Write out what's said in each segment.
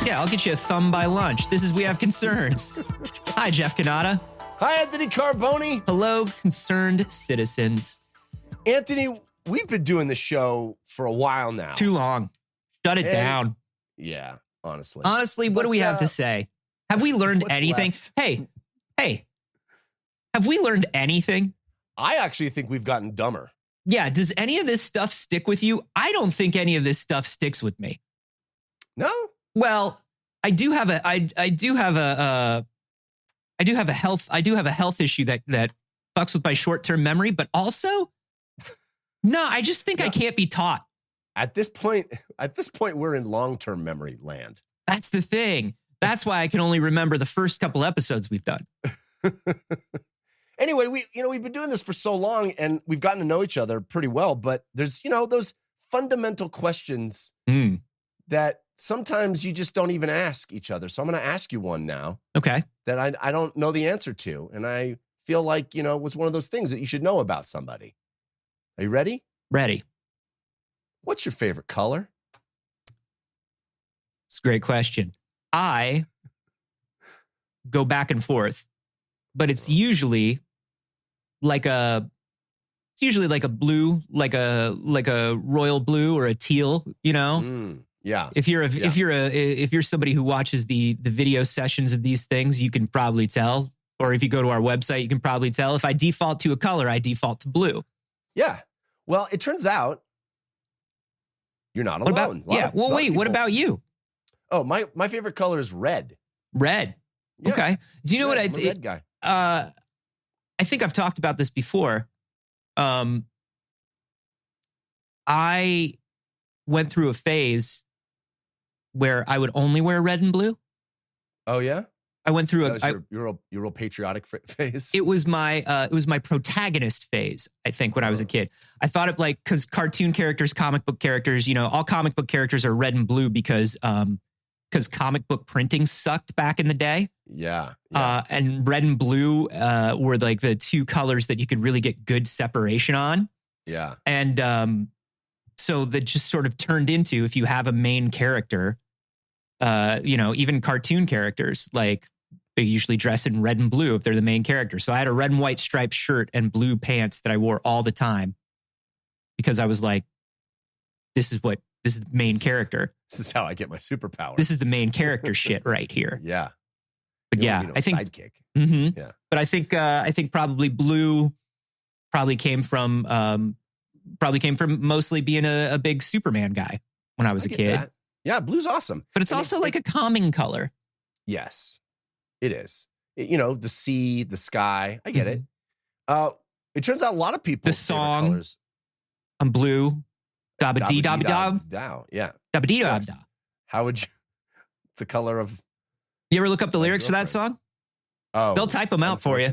Yeah, I'll get you a thumb by lunch. This is We Have Concerns. Hi, Jeff Canada. Hi, Anthony Carboni. Hello, concerned citizens. Anthony, we've been doing the show for a while now. Too long. Shut it down. Yeah, honestly. Honestly, what do we have to say? Have we learned anything? Left? Hey, have we learned anything? I actually think we've gotten dumber. Yeah, does any of this stuff stick with you? I don't think any of this stuff sticks with me. No? Well, I do have a health issue that fucks with my short-term memory, but also, no, I just think I can't be taught. At this point, we're in long-term memory land. That's the thing. That's why I can only remember the first couple episodes we've done. Anyway, we've been doing this for so long and we've gotten to know each other pretty well, but there's, those fundamental questions that sometimes you just don't even ask each other. So I'm going to ask you one now. Okay. That I don't know the answer to. And I feel like, it's one of those things that you should know about somebody. Are you ready? Ready. What's your favorite color? It's a great question. I go back and forth, but it's usually like a blue, like a royal blue or a teal, Yeah. If you're somebody who watches the video sessions of these things, you can probably tell. Or if you go to our website, you can probably tell. If I default to a color, I default to blue. Yeah. Well, it turns out you're not alone. What about you? Oh, my favorite color is red. Red. Yeah. Okay. Do you know what I'm a red guy. I think I've talked about this before. I went through a phase where I would only wear red and blue. Oh yeah? I went through your real patriotic phase. It was my protagonist phase, I think, when I was a kid. I thought of because cartoon characters, comic book characters, all comic book characters are red and blue because comic book printing sucked back in the day. Yeah. And red and blue were like the two colors that you could really get good separation on. Yeah. And so that just sort of turned into, if you have a main character, even cartoon characters, like they usually dress in red and blue if they're the main character. So I had a red and white striped shirt and blue pants that I wore all the time because I was like, this is the main character. This is how I get my superpower. This is the main character shit right here. Yeah. But I think sidekick. Mm-hmm. Yeah. But I think probably blue came from mostly being a big Superman guy when I was a kid. That. Yeah, blue's awesome. But it's also like a calming color. Yes, it is. The sea, the sky. I get it. It turns out a lot of people. The song, colors. I'm blue. Dabba dee dabba dow. Yeah. Dabba dee dabba da. How would you? It's the color of. You ever look up the lyrics for that song? Oh, they'll type them out for you.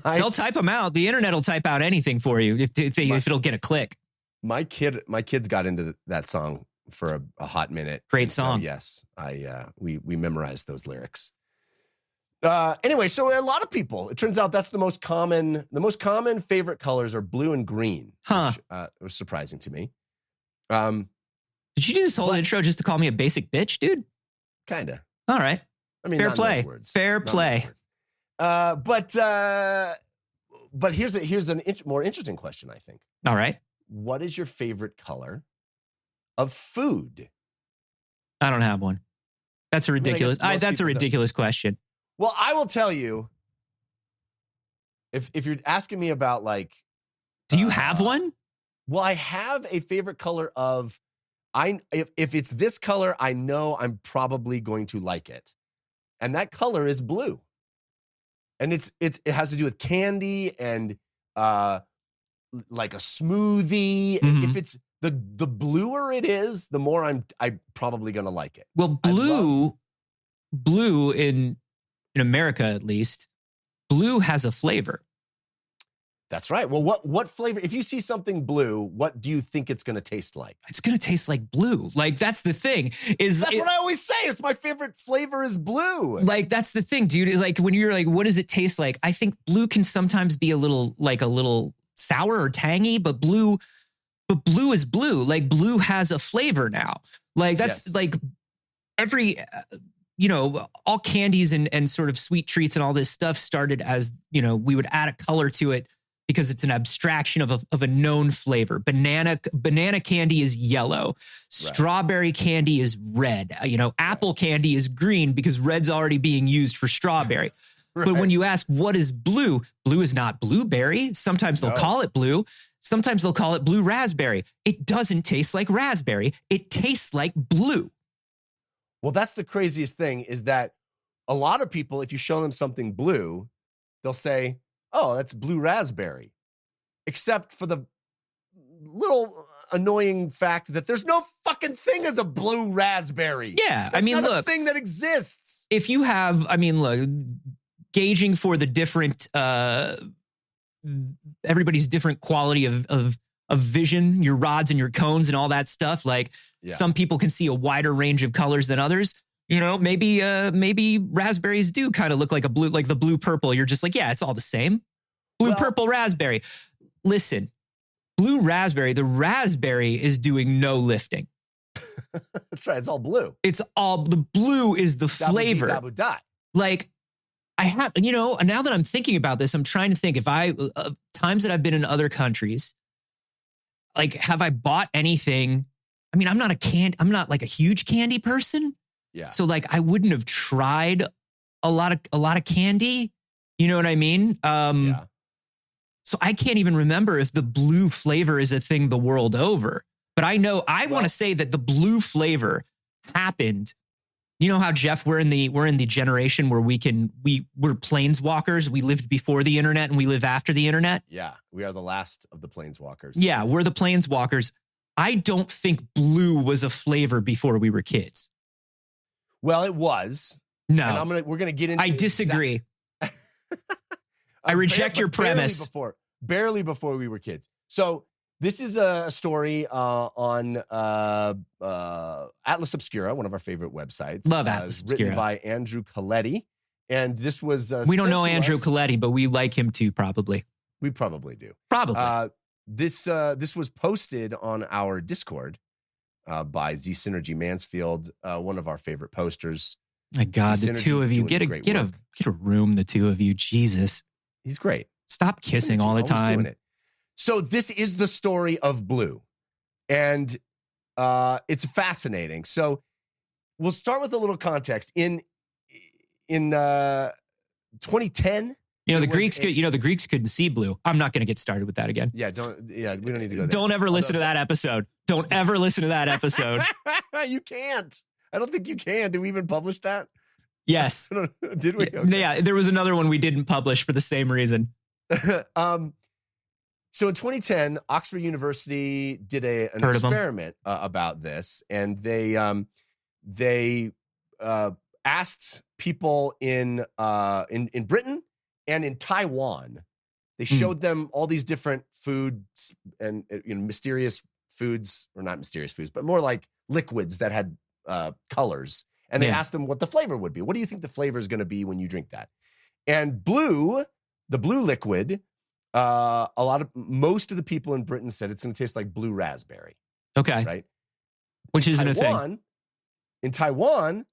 They'll type them out. The internet will type out anything for you if it'll get a click. My kids got into that song for a hot minute. Great song. So yes, we memorized those lyrics. Anyway, so a lot of people, it turns out that's the most common favorite colors are blue and green. Huh. Which, was surprising to me. Did you do this whole intro just to call me a basic bitch, dude? Kinda. All right. I mean, fair play. Fair play. But here's a more interesting question, I think. All right. What is your favorite color of food? I don't have one. That's a ridiculous. That's a ridiculous question. Well, I will tell you. If you're asking me about do you have one? Well, I have a favorite color of. If it's this color, I know I'm probably going to like it, and that color is blue. And it has to do with candy and like a smoothie. Mm-hmm. If it's the bluer it is, the more I'm probably gonna like it. Well, blue in America at least, blue has a flavor. That's right. Well, what flavor? If you see something blue, what do you think it's going to taste like? It's going to taste like blue. Like, that's the thing. That's what I always say. It's my favorite flavor is blue. Like, that's the thing, dude. Like, when you're like, what does it taste like? I think blue can sometimes be a little sour or tangy, but blue is blue. Like, blue has a flavor now. Like, that's like every, all candies and sort of sweet treats and all this stuff started as, we would add a color to it because it's an abstraction of a known flavor. Banana candy is yellow. Strawberry candy is red. Apple candy is green because red's already being used for strawberry. But when you ask what is blue, blue is not blueberry. Sometimes they'll call it blue. Sometimes they'll call it blue raspberry. It doesn't taste like raspberry. It tastes like blue. Well, that's the craziest thing is that a lot of people, if you show them something blue, they'll say, oh, that's blue raspberry. Except for the little annoying fact that there's no fucking thing as a blue raspberry. Yeah. That's not a thing that exists. If you have, look, gauging for the different, everybody's different quality of vision, your rods and your cones and all that stuff. Like some people can see a wider range of colors than others. Maybe raspberries do kind of look like like the blue purple. You're just like, yeah, it's all the same. Blue purple raspberry. Listen, blue raspberry, the raspberry is doing no lifting. That's right. It's all blue. The blue is the flavor. Like, I have, now that I'm thinking about this, I'm trying to think if times that I've been in other countries, like, have I bought anything? I'm not like a huge candy person. Yeah. So like, I wouldn't have tried a lot of candy. You know what I mean? So I can't even remember if the blue flavor is a thing the world over. But I know I want to say that the blue flavor happened. You know how, Jeff, we're in the generation where we're planeswalkers. We lived before the internet and we live after the internet. Yeah, we are the last of the planeswalkers. Yeah, we're the planeswalkers. I don't think blue was a flavor before we were kids. Well, it was. No. And we're gonna get into I disagree. I reject your premise. Barely before we were kids. So this is a story on Atlas Obscura, one of our favorite websites. Love Atlas Obscura. Written by Andrew Coletti. And this was... we don't know Andrew Coletti, but we like him too, probably. We probably do. Probably. This was posted on our Discord by Z Synergy Mansfield, one of our favorite posters. My God, the two of you, get a room, the two of you. Jesus. He's great. Stop kissing all the time. So this is the story of blue, and it's fascinating. So we'll start with a little context. In 2010, the Greeks couldn't see blue. I'm not going to get started with that again. We don't need to go there. Don't ever listen to that episode. Don't ever listen to that episode. You can't. I don't think you can. Did we even publish that? Yes. Did we? Okay. Yeah, there was another one we didn't publish for the same reason. So in 2010, Oxford University did an experiment about this, and they asked people in Britain and in Taiwan. They showed them all these different foods and mysterious foods, or not mysterious foods, but more like liquids that had colors. And they asked them what the flavor would be. What do you think the flavor is going to be when you drink that? And the blue liquid, most of the people in Britain said it's going to taste like blue raspberry. Okay. Right? Which isn't a thing. In Taiwan,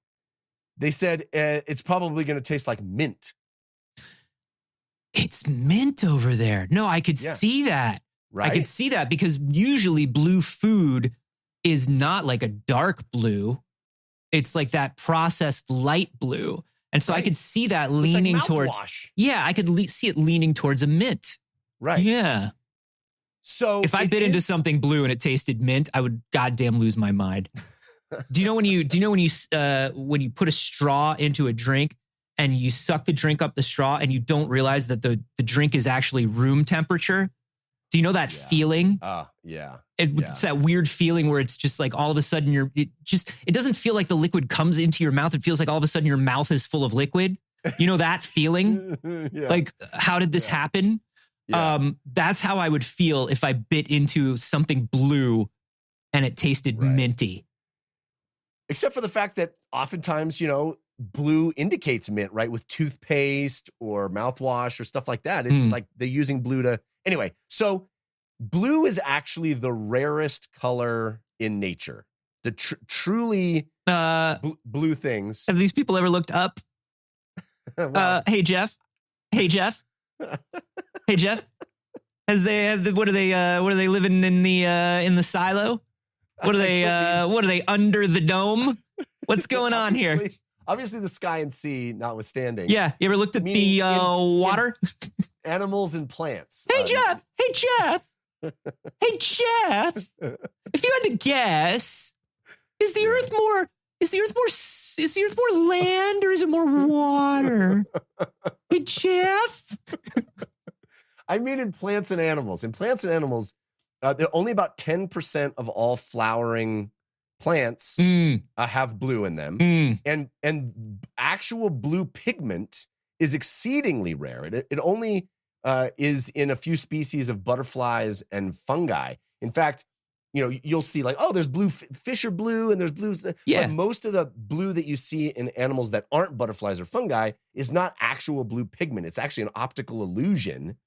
they said it's probably going to taste like mint. It's mint over there. No, I could see that. Right? I could see that because usually blue food is not like a dark blue. It's like that processed light blue. And so I could see that leaning towards... Yeah, I could see it leaning towards a mint. Right. Yeah. So if I bit into something blue and it tasted mint, I would goddamn lose my mind. Do you know when you put a straw into a drink and you suck the drink up the straw and you don't realize that the drink is actually room temperature? Do you know that feeling? Yeah. It's that weird feeling where it's just like all of a sudden it doesn't feel like the liquid comes into your mouth. It feels like all of a sudden your mouth is full of liquid. You know that feeling? Like, how did this happen? Yeah. That's how I would feel if I bit into something blue and it tasted Right. minty. Except for the fact that oftentimes, blue indicates mint, right? With toothpaste or mouthwash or stuff like that. It's like they're using blue to. Anyway, so blue is actually the rarest color in nature. The truly blue things. Have these people ever looked up? Well, Hey, Jeff. Hey, Jeff. Hey, Jeff. What are they living in the silo? What are they under the dome? What's going on here? Obviously, the sky and sea notwithstanding. Yeah. You ever looked at the water? Animals and plants. Hey, Jeff. Hey, Jeff. Hey, Jeff. If you had to guess, is the Earth more land or is it more water? Hey, Jeff. I mean, in plants and animals. In plants and animals, only about 10% of all flowering plants have blue in them, and actual blue pigment is exceedingly rare. It only is in a few species of butterflies and fungi. In fact, you'll see like, oh, there's blue fish are blue and there's blues. Yeah. But most of the blue that you see in animals that aren't butterflies or fungi is not actual blue pigment. It's actually an optical illusion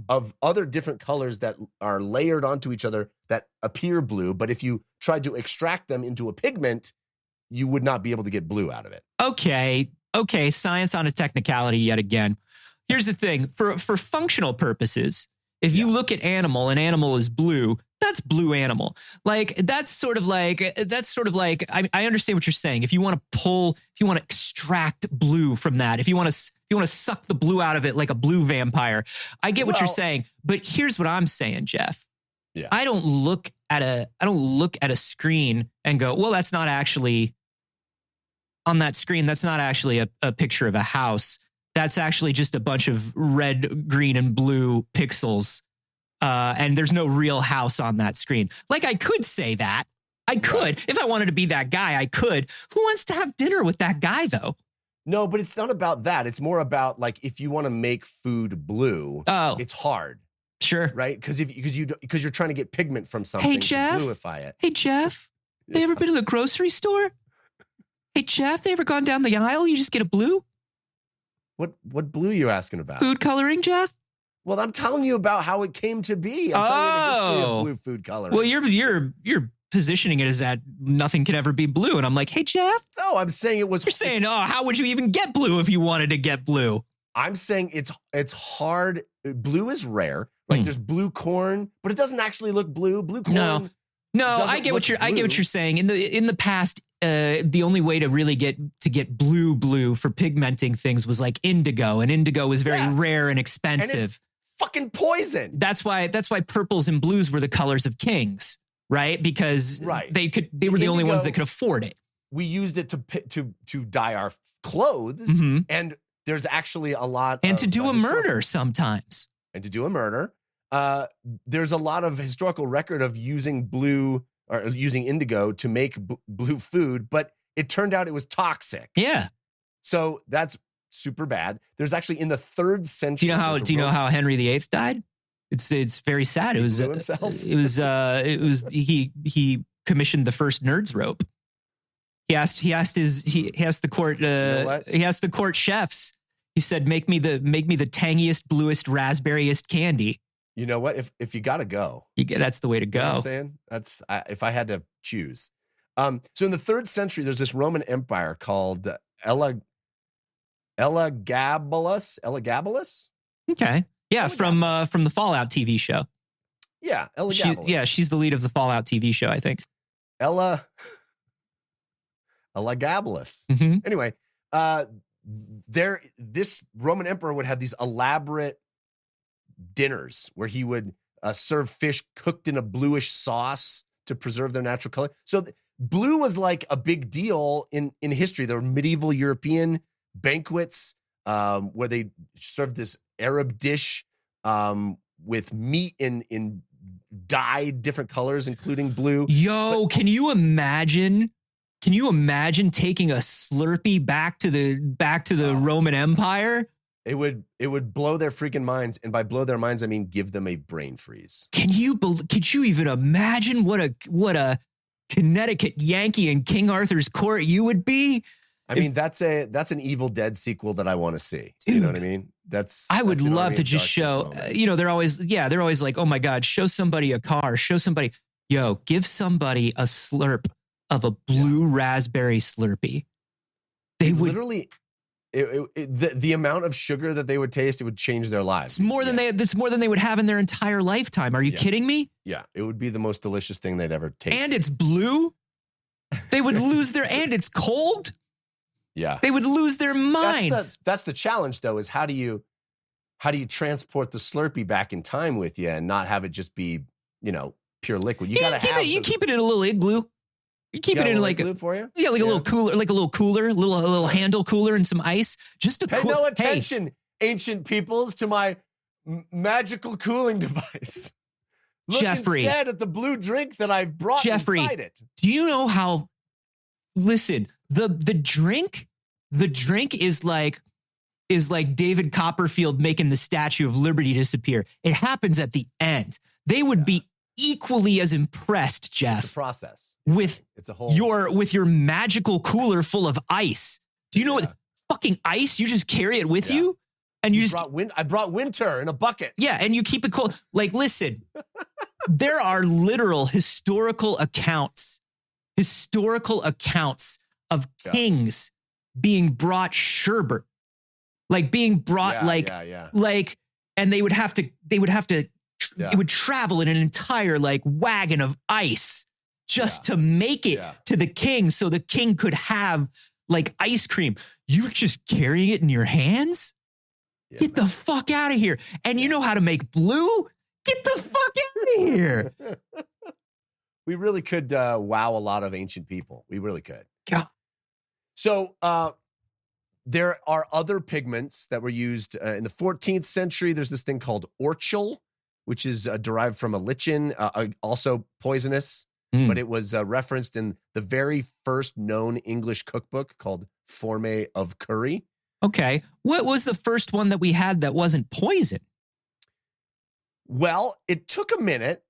of other different colors that are layered onto each other that appear blue. But if you tried to extract them into a pigment, you would not be able to get blue out of it. Okay. Science on a technicality yet again. Here's the thing. For functional purposes, if you look at an animal is blue, that's blue animal. Like, that's sort of like, I understand what you're saying. If you want to extract blue from that, if you want to suck the blue out of it like a blue vampire, I get what you're saying. But here's what I'm saying, Jeff. Yeah. I don't look at a screen and go, well, that's not actually on that screen. That's not actually a picture of a house. That's actually just a bunch of red, green, and blue pixels. And there's no real house on that screen. Like, I could say that. I could. Right. If I wanted to be that guy, I could. Who wants to have dinner with that guy, though? No, but it's not about that. It's more about, like, if you want to make food blue, it's hard. Sure. Right? Because you're trying to get pigment from something. Hey, Jeff. To bluify it. Hey, Jeff. They ever been to the grocery store? Hey, Jeff, they ever gone down the aisle? You just get a blue? What blue are you asking about? Food coloring, Jeff? Well, I'm telling you about how it came to be. I'm telling you the history of blue food coloring. Well, you're positioning it as that nothing can ever be blue. And I'm like, hey, Jeff. No, I'm saying it was. You're saying, how would you even get blue if you wanted to get blue? I'm saying it's hard. Blue is rare. Like there's blue corn, but it doesn't actually look blue. Blue corn. No, I get what you're saying. In the past, the only way to really get blue for pigmenting things was like indigo, and indigo was very rare and expensive. And it's fucking poison. That's why purples and blues were the colors of kings, right? Because they were the only ones that could afford it. We used it to dye our clothes, and there's actually a lot and to do a murder sometimes. And to do a murder. There's a lot of historical record of using blue or using indigo to make blue food, but it turned out it was toxic. Yeah. So that's super bad. There's actually in the 3rd century. Do you know how Henry VIII died? It's very sad. He commissioned the first nerd's rope. He asked the court chefs. He said, make me the tangiest, bluest, raspberryest candy. You know what? If you got to go, that's the way to go. You know what I'm saying? That's if I had to choose. So in the 3rd century, there's this Roman Empire called Elagabalus. Okay. Yeah, from the Fallout TV show. Yeah, Elagabalus. She's the lead of the Fallout TV show, I think. Elagabalus. Anyway, this Roman emperor would have these elaborate dinners where he would serve fish cooked in a bluish sauce to preserve their natural color. So blue was like a big deal in history. There were medieval European banquets where they served this Arab dish with meat in dyed different colors, including blue. Can you imagine taking a Slurpee back to the Roman Empire? It would blow their freaking minds, and by blow their minds, I mean give them a brain freeze. Could you even imagine what a Connecticut Yankee in King Arthur's court you would be? I mean, that's an Evil Dead sequel that I want to see. Dude, you know what I mean? I would love to just show, they're always like, oh my God, show somebody a car, give somebody a slurp of a blue raspberry Slurpee. They would literally, the amount of sugar that they would taste, it would change their lives. It's more than they would have in their entire lifetime. Are you kidding me? Yeah, it would be the most delicious thing they'd ever taste. And it's blue. They would lose and it's cold. Yeah. They would lose their minds. That's the challenge, though, is how do you transport the Slurpee back in time with you and not have it just be, pure liquid? You keep it in a little igloo. You keep it in like igloo for you? Yeah, like a little cooler, a little handle cooler and some ice. Just to pay no attention, ancient peoples, to my magical cooling device. Look Jeffrey, instead at the blue drink that I've brought inside it. Do you know how? Listen, the drink is like David Copperfield making the Statue of Liberty disappear. It happens at the end. They would be equally as impressed, Jeff. It's a process. With your magical cooler full of ice. Do you know what fucking ice? You just carry it with you, and I brought winter in a bucket. Yeah, and you keep it cold. Like, listen, there are literal historical accounts of kings being brought sherbet, like being brought and they would have to it would travel in an entire like wagon of ice just to make it to the king, so the king could have like ice cream. You're just carrying it in your hands? Get the fuck out of here. And you know how to make blue? Get the fuck out of here. We really could wow a lot of ancient people. We really could. Yeah. So there are other pigments that were used in the 14th century. There's this thing called orchil, which is derived from a lichen, also poisonous, but it was referenced in the very first known English cookbook called Forme of Curry. Okay. What was the first one that we had that wasn't poison? Well, it took a minute.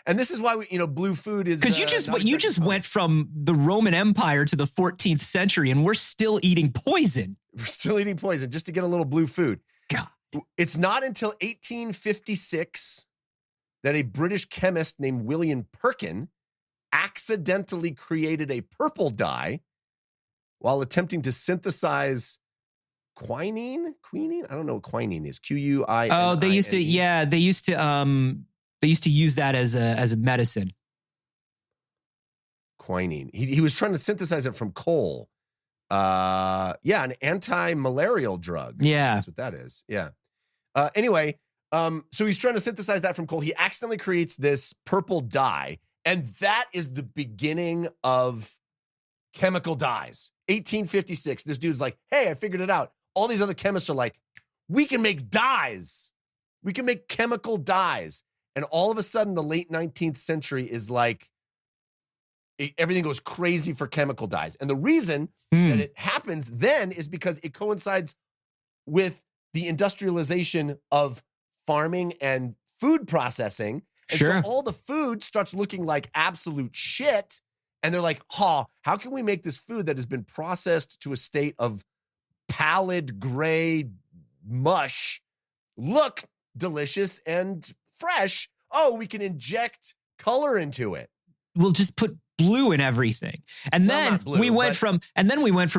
And this is why blue food is because you just went from the Roman Empire to the 14th century, and we're still eating poison. We're still eating poison just to get a little blue food. God. It's not until 1856 that a British chemist named William Perkin accidentally created a purple dye while attempting to synthesize quinine. I don't know what quinine is. Quinine. Oh, they used to use that as a medicine. Quinine. He was trying to synthesize it from coal. An anti-malarial drug. Yeah. That's what that is. Yeah. Anyway, so he's trying to synthesize that from coal. He accidentally creates this purple dye, and that is the beginning of chemical dyes. 1856. This dude's like, hey, I figured it out. All these other chemists are like, we can make dyes. We can make chemical dyes. And all of a sudden, the late 19th century is like, everything goes crazy for chemical dyes. And the reason that it happens then is because it coincides with the industrialization of farming and food processing. And so all the food starts looking like absolute shit. And they're like, how can we make this food that has been processed to a state of pallid gray mush look delicious and fresh? Oh, we can inject color into it. We'll just put blue in everything. And then we went from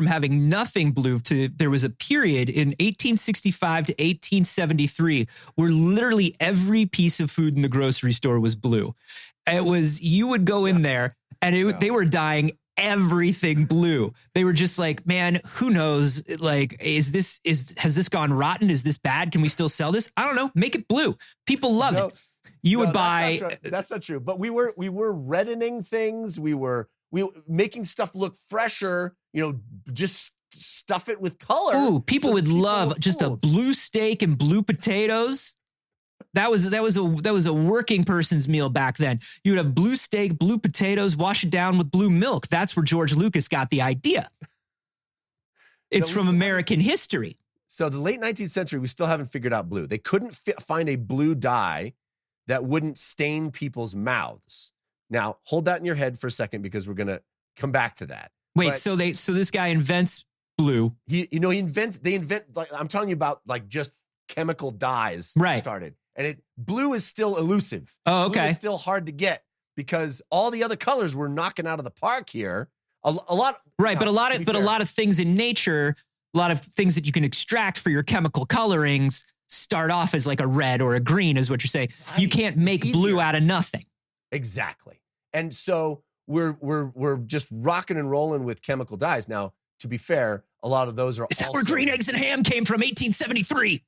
having nothing blue to, there was a period in 1865 to 1873 where literally every piece of food in the grocery store was blue. It was, you would go in there and they were dyeing everything blue. They were just like, man, who knows? Like, has this gone rotten? Is this bad? Can we still sell this? I don't know. Make it blue. People love it. You would buy. That's not true. But we were reddening things. We were making stuff look fresher. Just stuff it with color. Ooh, people would love just a blue steak and blue potatoes. That was a working person's meal back then. You would have blue steak, blue potatoes, wash it down with blue milk. That's where George Lucas got the idea. It's from American history. So the late 19th century, we still haven't figured out blue. They couldn't find a blue dye that wouldn't stain people's mouths. Now, hold that in your head for a second because we're going to come back to that. Wait, so this guy invents blue. They invent, like, I'm telling you about, like, just chemical dyes started. And blue is still elusive. Oh, okay. Blue is still hard to get because all the other colors were knocking out of the park here. A lot. Right, but a lot of things in nature, a lot of things that you can extract for your chemical colorings start off as like a red or a green, is what you're saying. Right. You can't make blue out of nothing. Exactly. And so we're just rocking and rolling with chemical dyes. Now, to be fair, a lot of those are Is that where green eggs and ham came from, 1873?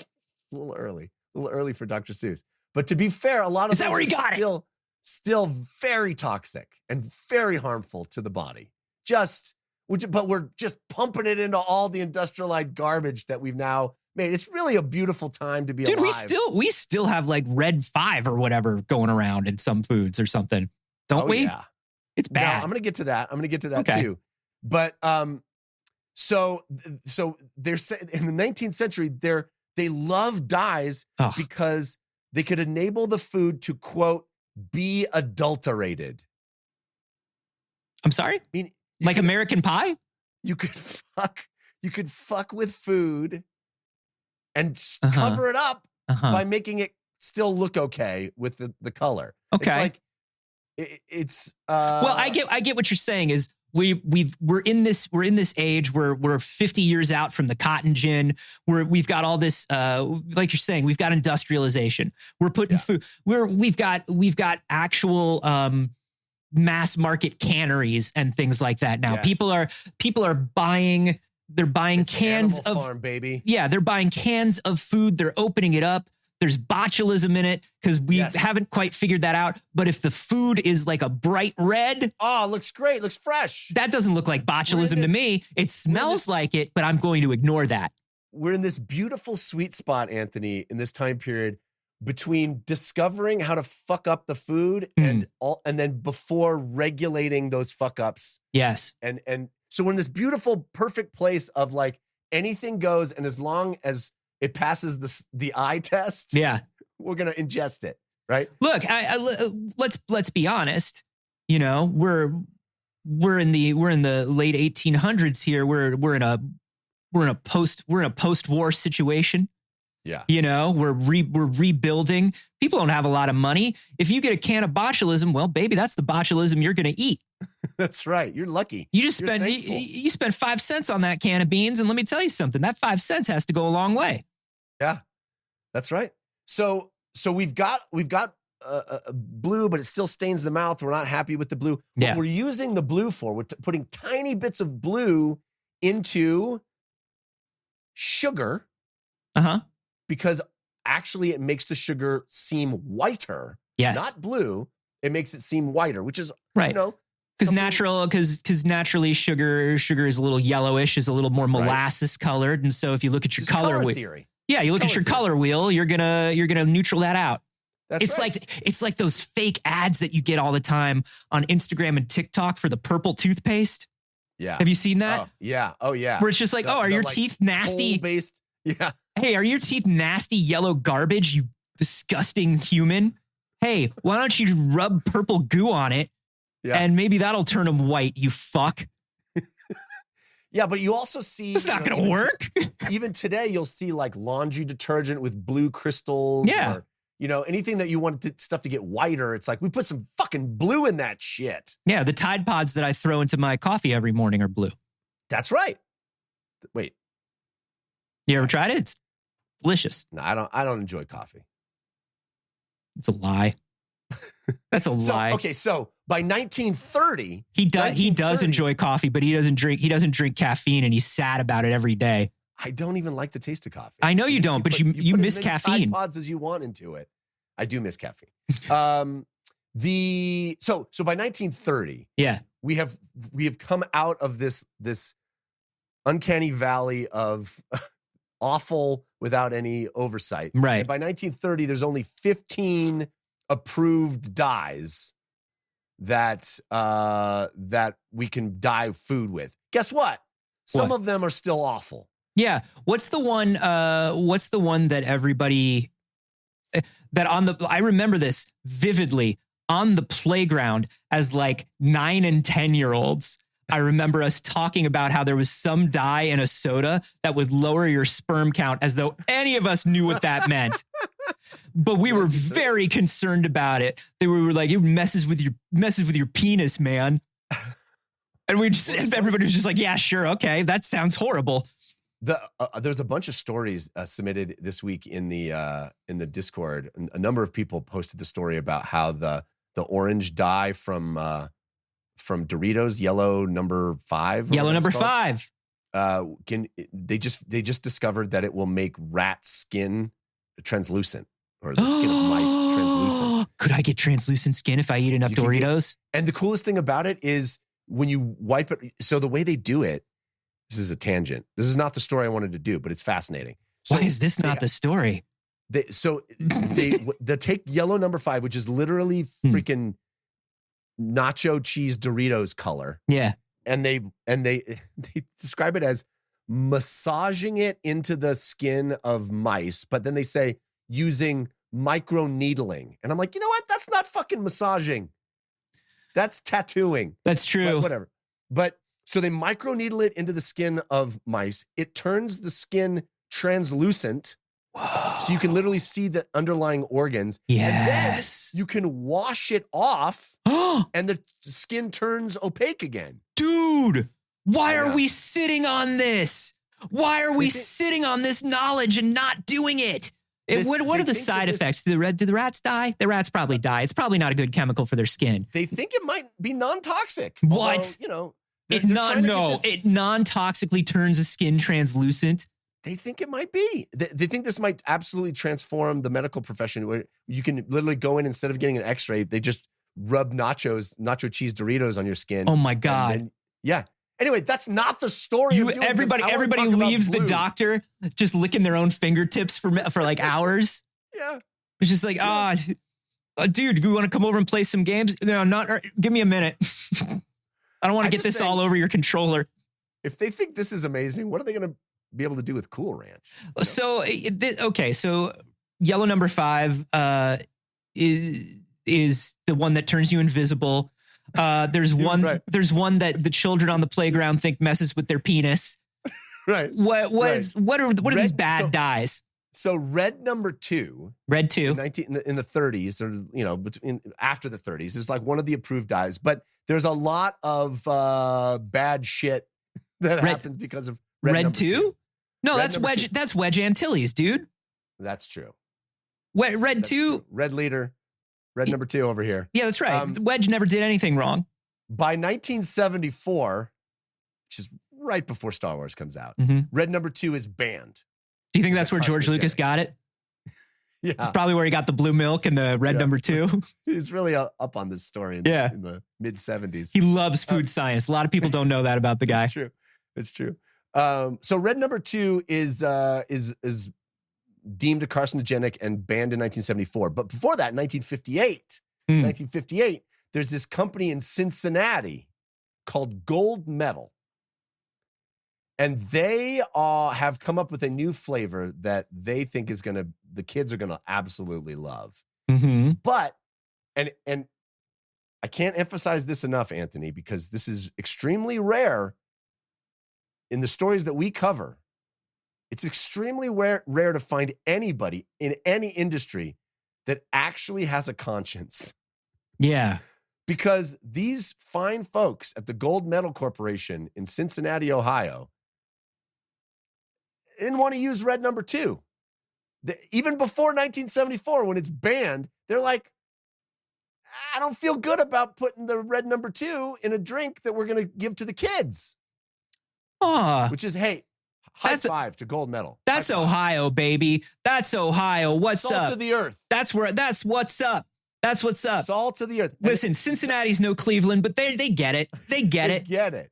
A little early for Dr. Seuss. But to be fair, a lot of those are still very toxic and very harmful to the body. But we're just pumping it into all the industrialized garbage that we've now made. It's really a beautiful time to be alive. We still have like red 5 or whatever going around in some foods or something. Don't we? Yeah. It's bad. Now, I'm going to get to that too. But so they're in the 19th century, they love dyes because they could enable the food to, quote, be adulterated. I'm sorry? I mean, like American Pie? You could fuck with food and cover it up by making it still look okay with the color. Okay. It's well, I get what you're saying is we're in this age where we're 50 years out from the cotton gin, where we've got all this like you're saying, we've got industrialization. We're putting food we've got actual mass market canneries and things like that now. Yes. People are buying cans of farm, baby. Yeah, they're buying cans of food, they're opening it up. There's botulism in it because we haven't quite figured that out. But if the food is like a bright red. Oh, it looks great. It looks fresh. That doesn't look like botulism to me. It smells like it, but I'm going to ignore that. We're in this beautiful sweet spot, Anthony, in this time period between discovering how to fuck up the food and then before regulating those fuck ups. Yes. And so we're in this beautiful, perfect place of like anything goes. And as long as it passes the eye test, we're gonna ingest it, right? Look, let's be honest. You know, we're in the late 1800s here. We're in a post-war situation. Yeah, you know, we're rebuilding. People don't have a lot of money. If you get a can of botulism, well, baby, that's the botulism you're gonna eat. That's right. You're lucky. You spend 5 cents on that can of beans, and let me tell you something. That 5 cents has to go a long way. Yeah, that's right. So we've got blue, but it still stains the mouth. We're not happy with the blue. What we're using the blue for, we're putting tiny bits of blue into sugar. Because actually it makes the sugar seem whiter. Yes. Not blue. It makes it seem whiter, which is, right. Because naturally sugar is a little yellowish, is a little more molasses colored. And so if you look at your color theory. Yeah, you look at your color wheel, you're gonna neutral that out. It's like those fake ads that you get all the time on Instagram and TikTok for the purple toothpaste. Yeah. Have you seen that? Oh, yeah. Oh, yeah. Where it's just like, are your teeth nasty? Based. Yeah. Hey, are your teeth nasty yellow garbage, you disgusting human? Hey, why don't you rub purple goo on it? Yeah. And maybe that'll turn them white, you fuck. Yeah, but you also see... It's not going to work. Even today, you'll see like laundry detergent with blue crystals. Yeah. Or, anything that you want stuff to get whiter. It's like, we put some fucking blue in that shit. Yeah, the Tide Pods that I throw into my coffee every morning are blue. That's right. Wait. You ever tried it? It's delicious. No, I don't enjoy coffee. It's a lie. That's a lie. Okay, so by 1930, he does enjoy coffee, but he doesn't drink caffeine, and he's sad about it every day. I don't even like the taste of coffee. I know you don't, but you miss caffeine. Tide Pods as you want into it. I do miss caffeine. So by 1930, we have come out of this uncanny valley of awful without any oversight. Right. And by 1930, there's only 15 approved dyes that we can dye food with. Guess what? Some What? of them are still awful. Yeah. What's the one that everybody that I remember this vividly on the playground as like 9 and 10-year-olds. I remember us talking about how there was some dye in a soda that would lower your sperm count, as though any of us knew what that meant. But we were very concerned about it. They were like, it messes with your penis, man. And everybody was just like, yeah, sure. Okay. That sounds horrible. There's a bunch of stories submitted this week in the Discord. A number of people posted the story about how the orange dye from Doritos, yellow number 5. Yellow number 5. They just discovered that it will make rat skin translucent, or the skin of mice translucent. Could I get translucent skin if I eat enough Doritos? And the coolest thing about it is when you wipe it. So the way they do it, this is a tangent. This is not the story I wanted to do, but it's fascinating. So why is this not the story? They take yellow number 5, which is literally freaking nacho cheese Doritos color. Yeah. And they describe it as massaging it into the skin of mice, but then they say using micro needling. And I'm like, you know what? That's not fucking massaging. That's tattooing. That's true. But whatever. But so they micro needle it into the skin of mice. It turns the skin translucent. Whoa. So you can literally see the underlying organs. Yes. And then you can wash it off and the skin turns opaque again. Dude, why are we sitting on this? Why are we sitting on this knowledge and not doing it? What are the side effects? Do the rats die? The rats probably die. It's probably not a good chemical for their skin. They think it might be non-toxic. What? Although, it non-toxically turns the skin translucent. They think it might be. They think this might absolutely transform the medical profession, where you can literally go in, instead of getting an x-ray, they just rub nacho cheese Doritos on your skin. Oh my God. Then, yeah. Anyway, that's not the story. Everybody leaves the doctor just licking their own fingertips for like hours. Yeah. It's just like, dude, do you want to come over and play some games? No, give me a minute. I don't want to get this all over your controller. If they think this is amazing, what are they going to be able to do with Cool Ranch? You know? So yellow number 5 is the one that turns you invisible. There's one that the children on the playground think messes with their penis. Right. What are these bad dyes? So red number 2. Red 2. In the 30s, or after the 30s, is like one of the approved dyes. But there's a lot of bad shit that happens because of red 2. No, that's Wedge Antilles, dude. That's true. Red 2. Red leader. Red number 2 over here. Yeah, that's right. Wedge never did anything wrong. By 1974, which is right before Star Wars comes out, red number 2 is banned. Do you think that's where George Lucas got it? Yeah. It's probably where he got the blue milk and the red number 2. He's really up on this story in the mid-70s. He loves food science. A lot of people don't know that about the guy. It's true. So red number 2 is deemed carcinogenic and banned in 1974. But before that, in 1958, there's this company in Cincinnati called Gold Medal. And they have come up with a new flavor that they think the kids are gonna absolutely love. Mm-hmm. But, and I can't emphasize this enough, Anthony, because this is extremely rare in the stories that we cover. It's extremely rare to find anybody in any industry that actually has a conscience. Yeah. Because these fine folks at the Gold Medal Corporation in Cincinnati, Ohio, didn't want to use red number 2. Even before 1974, when it's banned, they're like, I don't feel good about putting the red number 2 in a drink that we're going to give to the kids. Which is, hey, high five to Gold Medal. That's Ohio, baby. That's Ohio. What's up? Salt of the earth. That's what's up. That's what's up. Salt of the earth. Listen, Cincinnati's no Cleveland, but they get it. They get it.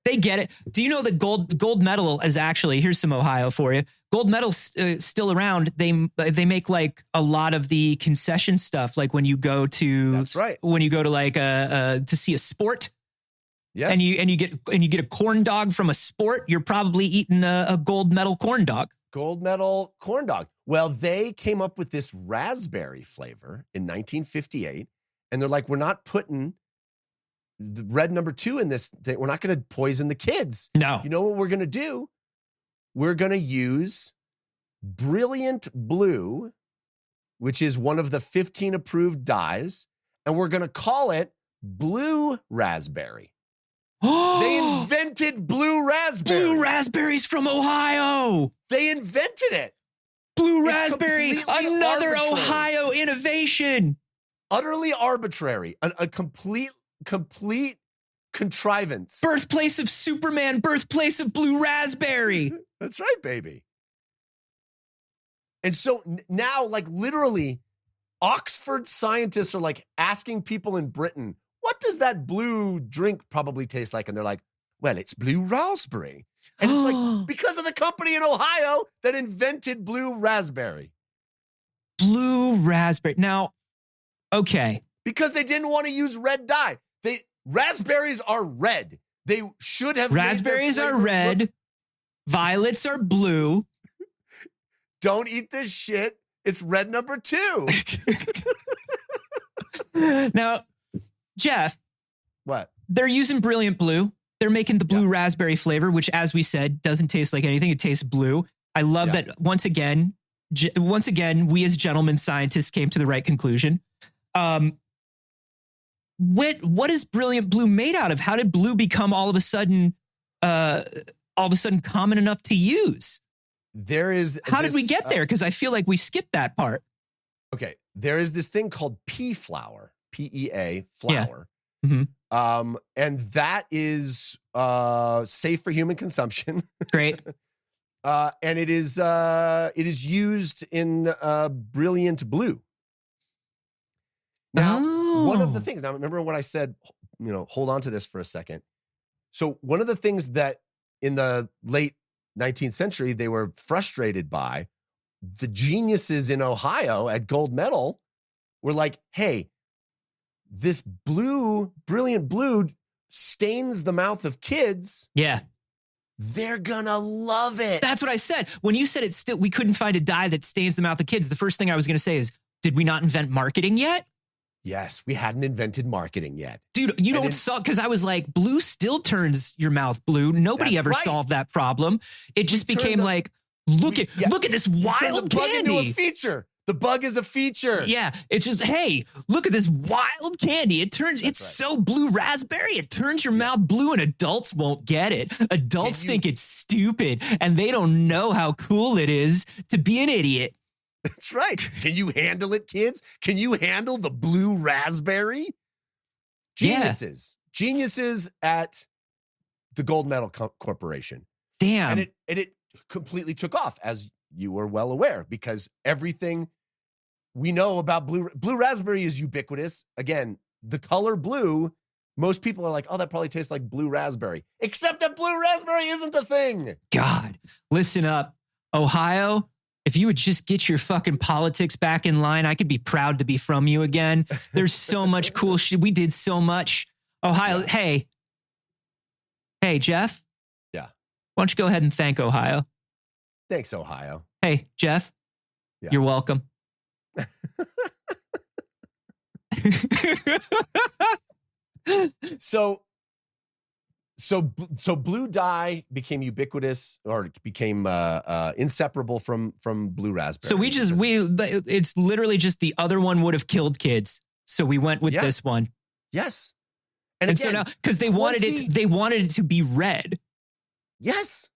They get it. Do you know that Gold Medal is actually, here's some Ohio for you. Gold Medal's still around. They make like a lot of the concession stuff. Like when you go to, that's right. When you go to like to see a sport, Yes. And you get a corn dog from a sport, you're probably eating a gold medal corn dog. Gold medal corn dog. Well, they came up with this raspberry flavor in 1958, and they're like, we're not putting the red number 2 in this. We're not going to poison the kids. No. You know what we're going to do? We're going to use Brilliant Blue, which is one of the 15 approved dyes, and we're going to call it Blue Raspberry. They invented blue raspberry. Blue raspberries from Ohio. They invented it. Blue It's raspberry, completely another arbitrary. Ohio innovation. Utterly arbitrary. A complete contrivance. Birthplace of Superman, birthplace of blue raspberry. That's right, baby. And so now, like, literally, Oxford scientists are like asking people in Britain, what does that blue drink probably taste like? And they're like, well, it's blue raspberry. And it's like, because of the company in Ohio that invented blue raspberry. Blue raspberry. Now, okay. Because they didn't want to use red dye. Raspberries are red. They should have. Raspberries are red. Violets are blue. Don't eat this shit. It's red number 2. Now, Jeff. What? They're using Brilliant Blue. They're making the blue raspberry flavor, which, as we said, doesn't taste like anything. It tastes blue. I love that once again, we as gentlemen scientists came to the right conclusion. What is Brilliant Blue made out of? How did blue become all of a sudden common enough to use? How did we get there? Because I feel like we skipped that part. Okay, there is this thing called pea flour, PEA flour. Yeah. Mm-hmm. And that is safe for human consumption. Great. And it is used in Brilliant Blue. Now, one of the things, now remember when I said, hold on to this for a second. So one of the things that in the late 19th century, they were frustrated by, the geniuses in Ohio at Gold Medal were like, hey, this Brilliant Blue stains the mouth of kids. Yeah. They're gonna love it. That's what I said. When you said we couldn't find a dye that stains the mouth of kids, the first thing I was going to say is, did we not invent marketing yet? Yes, we hadn't invented marketing yet. Dude, you don't solve, because I was like, blue still turns your mouth blue. Nobody ever solved that problem. It just became like, look at this wild the bug candy. into a feature. The bug is a feature. Yeah, it's just, hey, look at this wild candy. It's so blue raspberry. It turns your mouth blue, and adults won't get it. Adults think it's stupid, and they don't know how cool it is to be an idiot. That's right. Can you handle it, kids? Can you handle the blue raspberry? Geniuses. Yeah. Geniuses at the Gold Medal Corporation. Damn. And it completely took off, as you were well aware, because everything we know about blue raspberry is ubiquitous. Again, the color blue, most people are like, oh, that probably tastes like blue raspberry. Except that blue raspberry isn't the thing. God, listen up. Ohio, if you would just get your fucking politics back in line, I could be proud to be from you again. There's so much cool shit. We did so much. Ohio, hey, Jeff. Yeah. Why don't you go ahead and thank Ohio? Thanks, Ohio. Hey, Jeff. Yeah. You're welcome. So blue dye became ubiquitous, or became inseparable from blue raspberry. So it's literally just the other one would have killed kids. So we went with this one. Yes. And again, so now, because they wanted it to be red. Yes.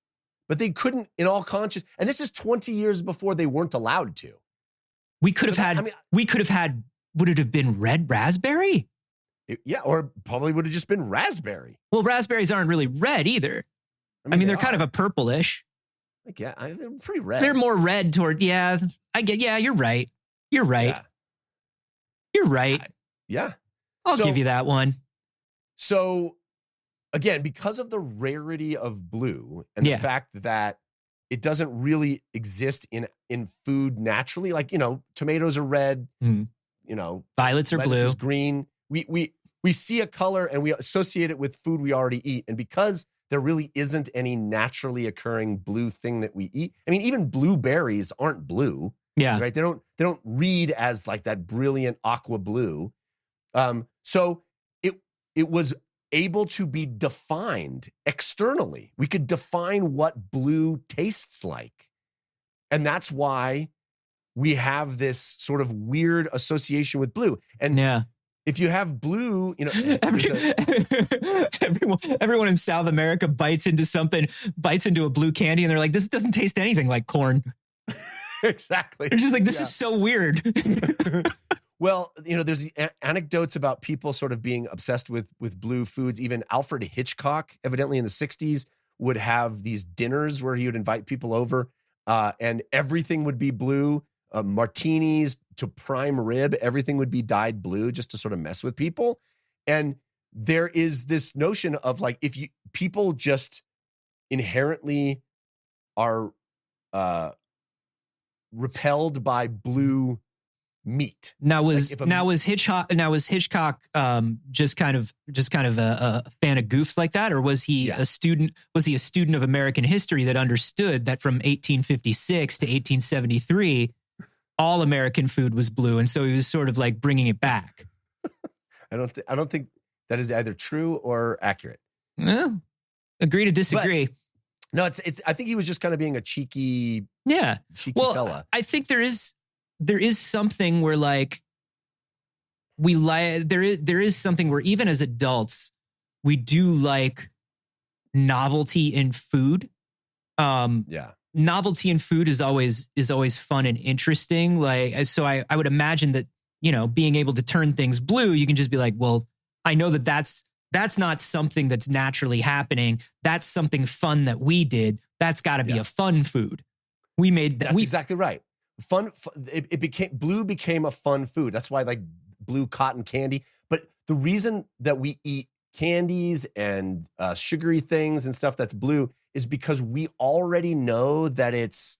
But they couldn't, in all conscience, and this is 20 years before they weren't allowed to. We could have had, would it have been red raspberry? Or probably would have just been raspberry. Well, raspberries aren't really red either. I mean they're kind of a purplish. They're pretty red. They're more red toward, you're right. You're right. Yeah. You're right. Yeah. I'll give you that one. So, again, because of the rarity of blue and the fact that it doesn't really exist in food naturally, like, tomatoes are red, violets are blue, is green. we see a color and we associate it with food we already eat. And because there really isn't any naturally occurring blue thing that we eat. I mean, even blueberries aren't blue. Yeah. Right. They don't read as like that brilliant aqua blue. So it was able to be defined externally. We could define what blue tastes like. And that's why we have this sort of weird association with blue. And if you have blue, you know, everyone in South America bites into a blue candy, and they're like, this doesn't taste anything like corn. Exactly. They're just like, this is so weird. Well, you know, there's anecdotes about people sort of being obsessed with blue foods. Even Alfred Hitchcock, evidently in the 60s, would have these dinners where he would invite people over, and everything would be blue. Martinis to prime rib, everything would be dyed blue just to sort of mess with people. And there is this notion of like, if people just inherently are repelled by blue meat. Now was Hitchcock just kind of a fan of goofs like that, or was he a student? Was he a student of American history that understood that from 1856 to 1873, all American food was blue, and so he was sort of like bringing it back? I don't think that is either true or accurate. Well, agree to disagree. But, no, it's. I think he was just kind of being a cheeky fella. I think there is something where like there is something where even as adults we do like novelty in food. Novelty in food is always fun and interesting. Like, so I would imagine that, you know, being able to turn things blue, you can just be like, well, I know that's not something that's naturally happening. That's something fun that we did. That's got to be a fun food. We made that. That's exactly right. Blue became a fun food. That's why like blue cotton candy. But the reason that we eat candies and sugary things and stuff that's blue is because we already know that it's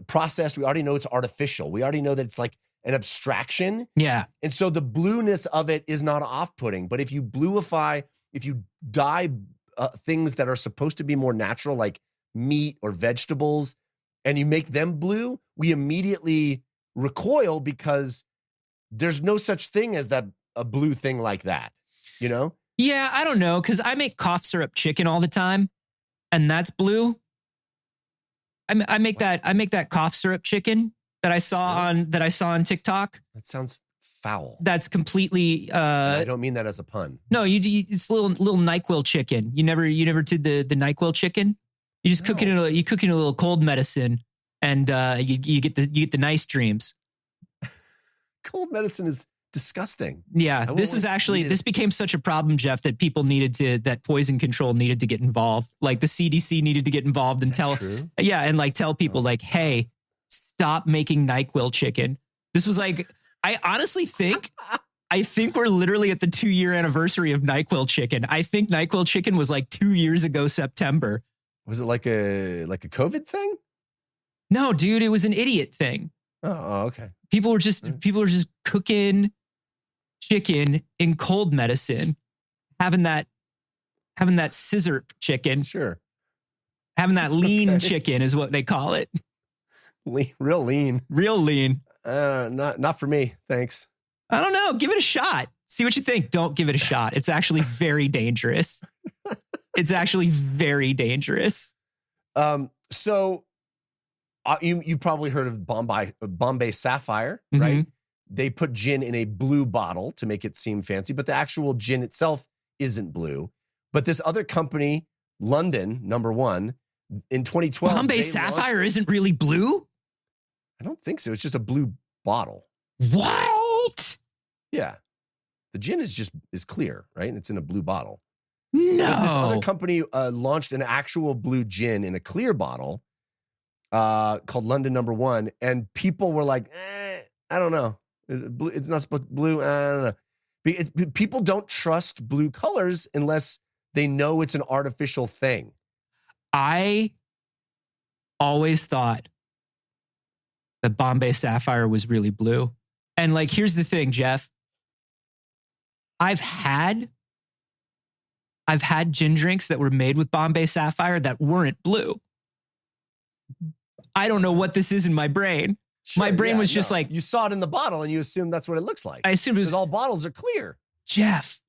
processed. We already know it's artificial. We already know that it's like an abstraction. Yeah. And so the blueness of it is not off-putting. But if you bluify, if you dye things that are supposed to be more natural, like meat or vegetables, and you make them blue, we immediately recoil because there's no such thing as a blue thing like that, you know? Yeah, I don't know, because I make cough syrup chicken all the time, and that's blue. I make that cough syrup chicken that I saw on TikTok. That sounds foul. That's completely. I don't mean that as a pun. No, it's little NyQuil chicken. You never did the NyQuil chicken. You just cook it in a little cold medicine, and you get the nice dreams. Cold medicine is disgusting. Yeah, this became such a problem, Jeff, that that poison control needed to get involved. Like the CDC needed to get involved and tell people like, hey, stop making NyQuil chicken. This was like, I honestly think we're literally at the 2-year anniversary of NyQuil chicken. I think NyQuil chicken was like 2 years ago, September. Was it like a COVID thing? No, dude, it was an idiot thing. Oh, okay. People were just cooking chicken in cold medicine, having that scissor chicken. Sure. Having that lean chicken is what they call it. Real lean. Real lean. Not for me. Thanks. I don't know. Give it a shot. See what you think. Don't give it a shot. It's actually very dangerous. It's actually very dangerous. So you probably heard of Bombay Sapphire, right? They put gin in a blue bottle to make it seem fancy, but the actual gin itself isn't blue. But this other company, London number 1, in 2012, Bombay Sapphire isn't really blue? I don't think so. It's just a blue bottle. What? Yeah. The gin is clear, right? And it's in a blue bottle. No. But this other company launched an actual blue gin in a clear bottle called London number 1. And people were like, I don't know. It's not supposed to be blue. I don't know. People don't trust blue colors unless they know it's an artificial thing. I always thought that Bombay Sapphire was really blue. And like, here's the thing, Jeff. I've had gin drinks that were made with Bombay Sapphire that weren't blue. I don't know what this is in my brain. Sure, my brain was just like, you saw it in the bottle and you assumed that's what it looks like. I assumed it was all bottles are clear. Jeff,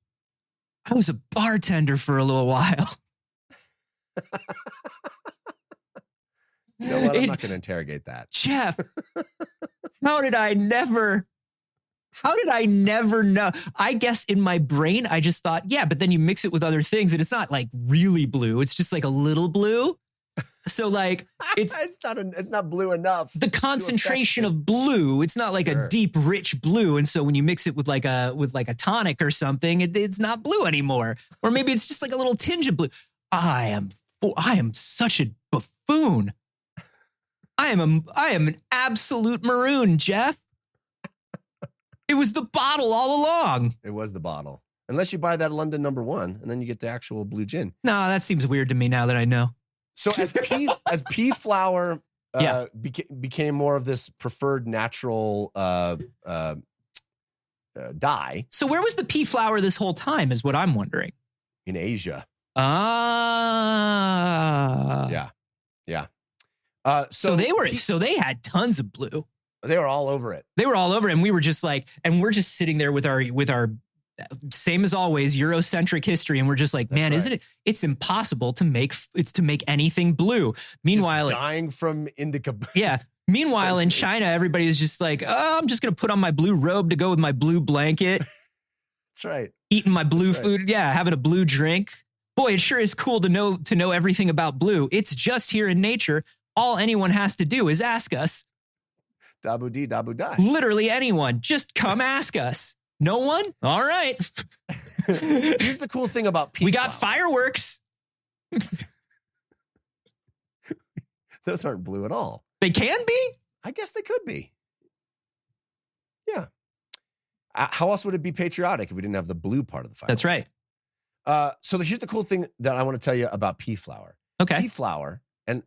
I was a bartender for a little while. You know what? I'm not going to interrogate that. Jeff, how did I never know? I guess in my brain, I just thought, yeah, but then you mix it with other things and it's not like really blue. It's just like a little blue. So like it's not blue enough. The concentration of blue, it's not like a deep, rich blue. And so when you mix it with like a tonic or something, it's not blue anymore. Or maybe it's just like a little tinge of blue. I am such a buffoon. I am an absolute maroon, Jeff. It was the bottle all along. It was the bottle. Unless you buy that London number 1 and then you get the actual blue gin. No, that seems weird to me now that I know. So as pea flower became more of this preferred natural dye. So where was the pea flower this whole time is what I'm wondering. In Asia. Ah. Yeah. So they had tons of blue. They were all over it. They were all over it. And we were just like, and we're just sitting there with our same as always, Eurocentric history. And we're just like, man, isn't it? It's impossible to make anything blue. Meanwhile, just dying from indica. Yeah. Meanwhile, in China, everybody is just like, oh, I'm just going to put on my blue robe to go with my blue blanket. That's right. Eating my blue food. Yeah. Having a blue drink. Boy, it sure is cool to know everything about blue. It's just here in nature. All anyone has to do is ask us. Dabu dee, dabu die. Literally anyone. Just come ask us. No one? All right. Here's the cool thing about pea We got fireworks. Those aren't blue at all. They can be? I guess they could be. Yeah. How else would it be patriotic if we didn't have the blue part of the fireworks? That's right. So here's the cool thing that I want to tell you about pea flower. Okay. Pea flower and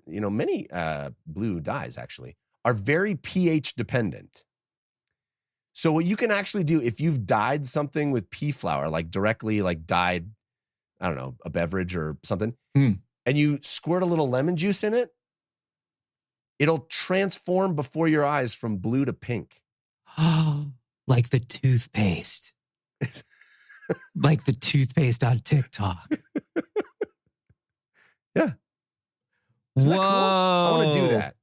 many blue dyes actually are very pH dependent. So what you can actually do if you've dyed something with pea flower, like directly like dyed, I don't know, a beverage or something, and you squirt a little lemon juice in it, it'll transform before your eyes from blue to pink. Like the toothpaste. Like the toothpaste on TikTok. Yeah. Whoa. Cool? I want to do that.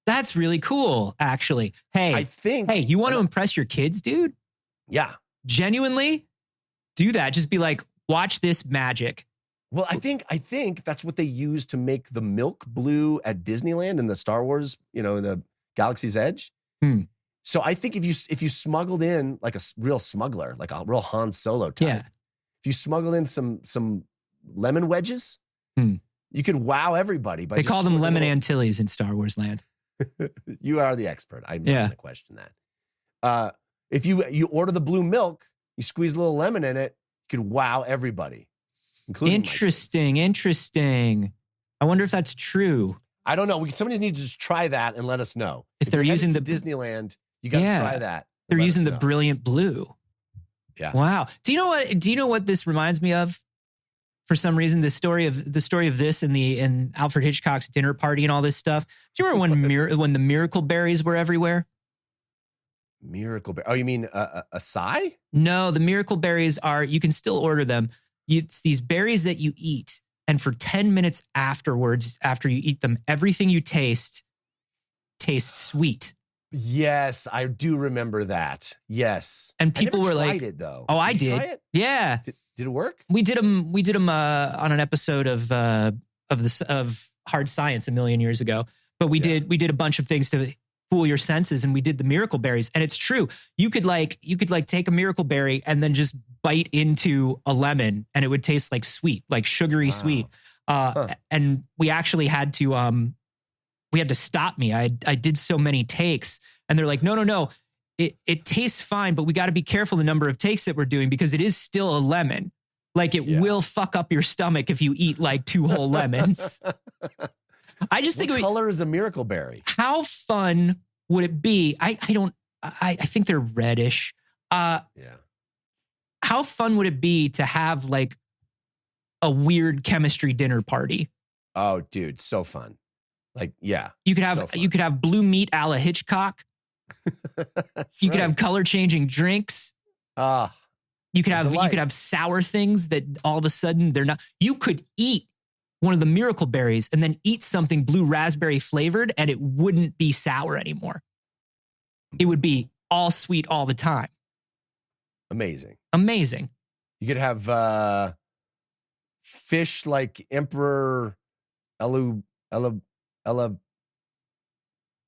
That's really cool, actually. Hey, you want to impress your kids, dude? Yeah. Genuinely do that. Just be like, watch this magic. Well, I think that's what they use to make the milk blue at Disneyland and the Star Wars, the Galaxy's Edge. So I think if you smuggled in like a real smuggler, like a real Han Solo type, if you smuggled in some lemon wedges, you could wow everybody. They call them lemon Antilles in Star Wars land. You are the expert. I'm not going to question that. If you order the blue milk, you squeeze a little lemon in it, you could wow everybody, including Interesting. I wonder if that's true. I don't know. Somebody needs to just try that and let us know. If they're using the Disneyland, you got to try that. They're using the brilliant blue. Yeah. Wow. Do you know what this reminds me of? For some reason, the story of this and Alfred Hitchcock's Dinner Party and all this stuff. Do you remember when the miracle berries were everywhere? Miracle berry? Oh, you mean a sigh? No, the miracle berries you can still order them. It's these berries that you eat, and for 10 minutes afterwards, after you eat them, everything you tastes sweet. Yes, I do remember that. Yes, and people were like, it though. Oh, I did. Try it? Yeah. Did it work? We did them on an episode of Hard Science a million years ago. But we did a bunch of things to fool your senses, and we did the miracle berries. And it's true. You could take a miracle berry and then just bite into a lemon, and it would taste like sweet, like sugary sweet. And we actually had to stop me. I did so many takes, and they're like, no. It tastes fine, but we got to be careful the number of takes that we're doing because it is still a lemon. Like it will fuck up your stomach if you eat like 2 whole lemons. I just think what color is a miracle berry? How fun would it be? I think they're reddish. how fun would it be to have like a weird chemistry dinner party? Oh, dude, so fun. Like, yeah. You could have blue meat a la Hitchcock. You could have color changing drinks. You could have sour things that all of a sudden they're not. You could eat one of the miracle berries and then eat something blue raspberry flavored and it wouldn't be sour anymore. It would be all sweet all the time. Amazing. You could have fish like Emperor Ella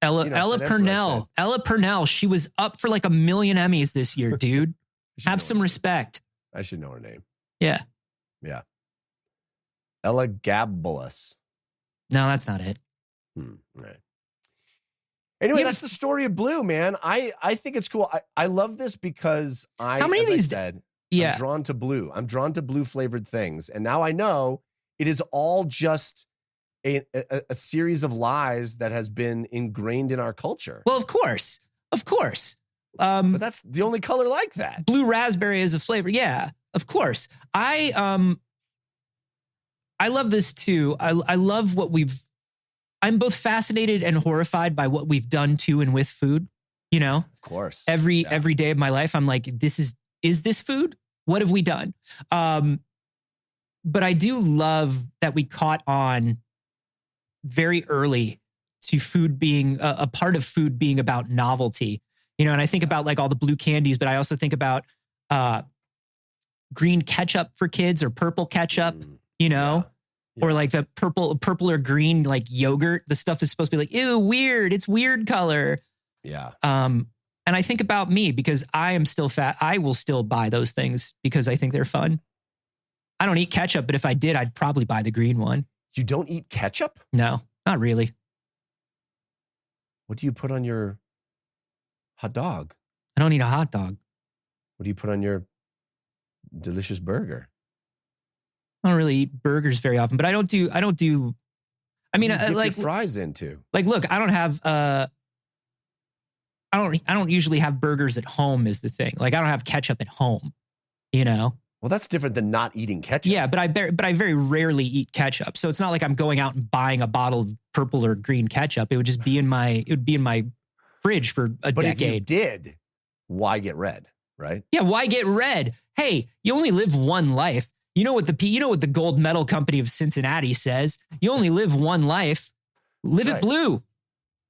Purnell. Ella Purnell. She was up for like 1 million Emmys this year, dude. Have some respect. I should know her name. Yeah. Yeah. Ella Gabalus. No, that's not it. Right. Anyway, that's the story of Blue, man. I think it's cool. I love this because I'm drawn to blue. I'm drawn to blue flavored things. And now I know it is all just a series of lies that has been ingrained in our culture. Well, of course. But that's the only color like that. Blue raspberry is a flavor. Yeah, of course. I love this too. I love what I'm both fascinated and horrified by what we've done to and with food, you know? Of course. Every day of my life, I'm like, is this food? What have we done? But I do love that we caught on very early to food being a part of food being about novelty, you know, and I think about like all the blue candies, but I also think about green ketchup for kids or purple ketchup, you know, or like the purple or green, like yogurt, the stuff that's supposed to be like, ew, weird. It's weird color. Yeah. And I think about me because I am still fat. I will still buy those things because I think they're fun. I don't eat ketchup, but if I did, I'd probably buy the green one. You don't eat ketchup? No, not really. What do you put on your hot dog? I don't eat a hot dog. What do you put on your delicious burger? I don't really eat burgers very often, but I don't do, I mean, like your fries into. Like, look, I don't have, I don't usually have burgers at home is the thing. Like I don't have ketchup at home, you know? Well, that's different than not eating ketchup. Yeah, but I very rarely eat ketchup. So it's not like I'm going out and buying a bottle of purple or green ketchup. It would just be in my fridge for a decade. But if you did, why get red, right? Yeah, why get red? Hey, you only live one life. You know what the gold medal company of Cincinnati says? You only live one life. Live it blue.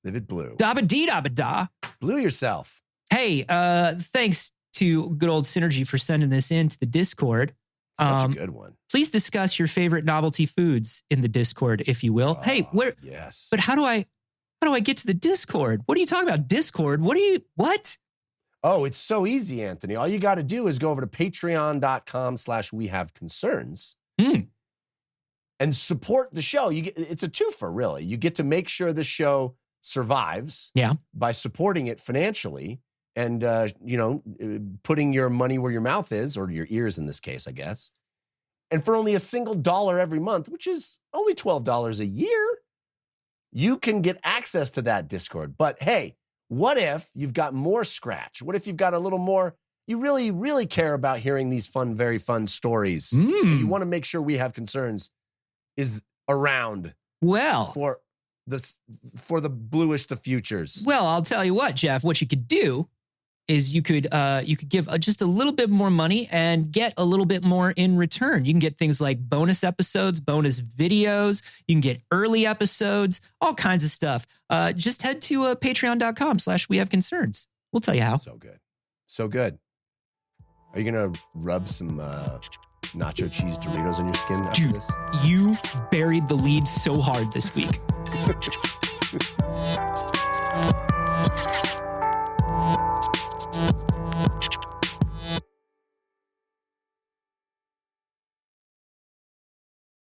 Live it blue. Da-ba-dee-da-ba-da. Blue yourself. Hey, thanks to good old Synergy for sending this into the Discord. Such a good one. Please discuss your favorite novelty foods in the Discord, if you will. Hey, where? Yes. But how do I get to the Discord? What are you talking about? Discord? What? Oh, it's so easy, Anthony. All you got to do is go over to patreon.com/wehaveconcerns and support the show. It's a twofer, really. You get to make sure the show survives by supporting it financially and, putting your money where your mouth is, or your ears in this case, I guess. And for only a single $1 every month, which is only $12 a year, you can get access to that Discord. But hey, what if you've got more scratch? What if you've got a little more, you really, really care about hearing these fun, very fun stories. And you want to make sure We Have Concerns is around. Well, for the bluest of futures. Well, I'll tell you what, Jeff, what you could do is you could give just a little bit more money and get a little bit more in return. You can get things like bonus episodes, bonus videos. You can get early episodes, all kinds of stuff. Just head to patreon.com/wehaveconcerns. We'll tell you how. So good. So good. Are you going to rub some nacho cheese Doritos on your skin after this? You buried the lead so hard this week.